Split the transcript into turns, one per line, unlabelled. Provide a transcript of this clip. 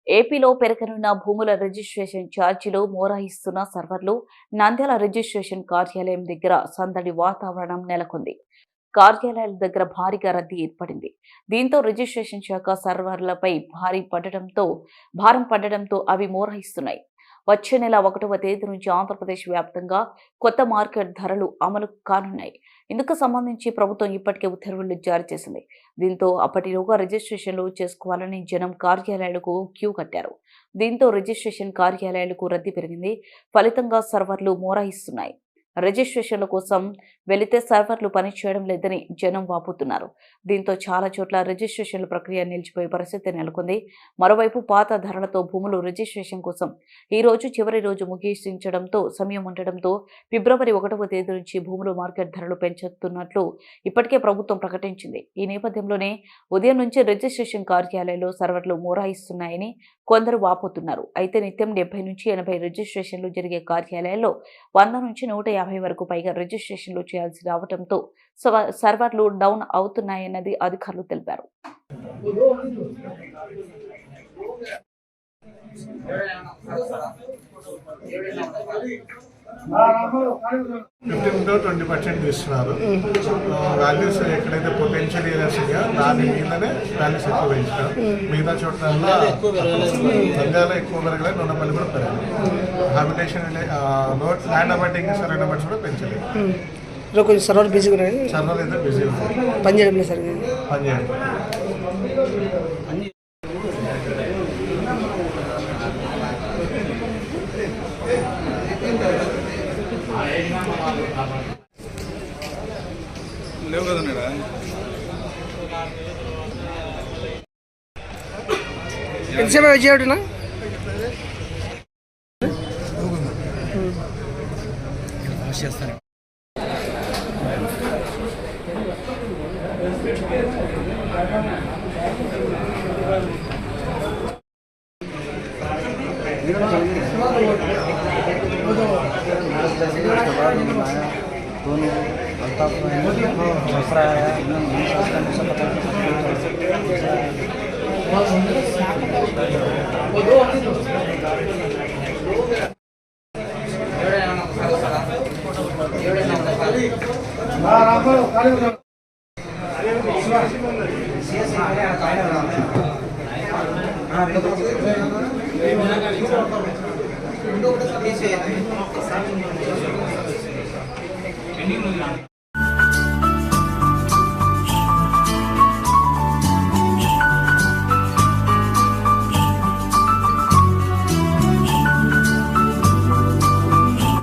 ఏపీలో పెరగనున్న భూముల రిజిస్ట్రేషన్ ఛార్జీలు మోరాయిస్తున్న సర్వర్లు నంద్యాల రిజిస్ట్రేషన్ కార్యాలయం దగ్గర సందడి వాతావరణం నెలకొంది. కార్యాలయాల దగ్గర భారీగా రద్దీ ఏర్పడింది. దీంతో రిజిస్ట్రేషన్ శాఖ సర్వర్లపై భారం పడడంతో అవి మోరాయిస్తున్నాయి. వచ్చే నెల 1వ తేదీ నుంచి ఆంధ్రప్రదేశ్ వ్యాప్తంగా కొత్త మార్కెట్ ధరలు అమలు కానున్నాయి. ఇందుకు సంబంధించి ప్రభుత్వం ఇప్పటికే ఉత్తర్వులు జారీ చేసింది. దీంతో అప్పటిలోగా రిజిస్ట్రేషన్లు చేసుకోవాలని జనం కార్యాలయాలకు క్యూ కట్టారు. దీంతో రిజిస్ట్రేషన్ కార్యాలయాలకు రద్దీ పెరిగింది. ఫలితంగా సర్వర్లు మోరాయిస్తున్నాయి. రిజిస్ట్రేషన్ల కోసం వెళితే సర్వర్లు పనిచేయడం లేదని జనం వాపోతున్నారు. దీంతో చాలా చోట్ల రిజిస్ట్రేషన్ల ప్రక్రియ నిలిచిపోయే పరిస్థితి నెలకొంది. మరోవైపు పాత ధరలతో భూములు రిజిస్ట్రేషన్ కోసం ఈ రోజు చివరి రోజు ముగించడంతో సమయం ఉండడంతో ఫిబ్రవరి 1వ తేదీ నుంచి భూములు మార్కెట్ ధరలు పెంచుతున్నట్లు ఇప్పటికే ప్రభుత్వం ప్రకటించింది. ఈ నేపథ్యంలోనే ఉదయం నుంచి రిజిస్ట్రేషన్ కార్యాలయాల్లో సర్వర్లు మోరాయిస్తున్నాయని కొందరు వాపోతున్నారు. అయితే నిత్యం 70 నుంచి 80 రిజిస్ట్రేషన్లు జరిగే కార్యాలయాల్లో 100 నుంచి 150 వరకు పైగా రిజిస్ట్రేషన్లు చేయాల్సి రావడంతో సర్వర్లు డౌన్ అవుతున్నాయన్నది అధికారులు తెలిపారు.
to 20% ఇస్తున్నారు. వాల్యూస్ ఎక్కడైతే పొటెన్షియల్ ఏరియాస్ ఉన్నాయో దాని మీదనే వాల్యూస్ ఎక్కువ పెంచుతారు. మిగతా చోట్ల నంద్యాల ఎక్కువ పెరగలేదు, నొన్నపల్లి కూడా పెరగలేదు. హ్యాబిటేషన్ ల్యాండ్ అబౌటింగ్ సరైన నెంబర్స్ కూడా పెంచలేదు.
కొంచెం సర్వర్ బిజీగా ఉన్నాయి.
సర్వర్ అయితే బిజీగా ఉంది,
పనిచేయడం లేదు సార్.
పనిచేయడం లేవు కదా
ఎంతసేపు వెయిట్ చేయడునా? చేస్తాను. दोनों अल्ताफ दूसरा आया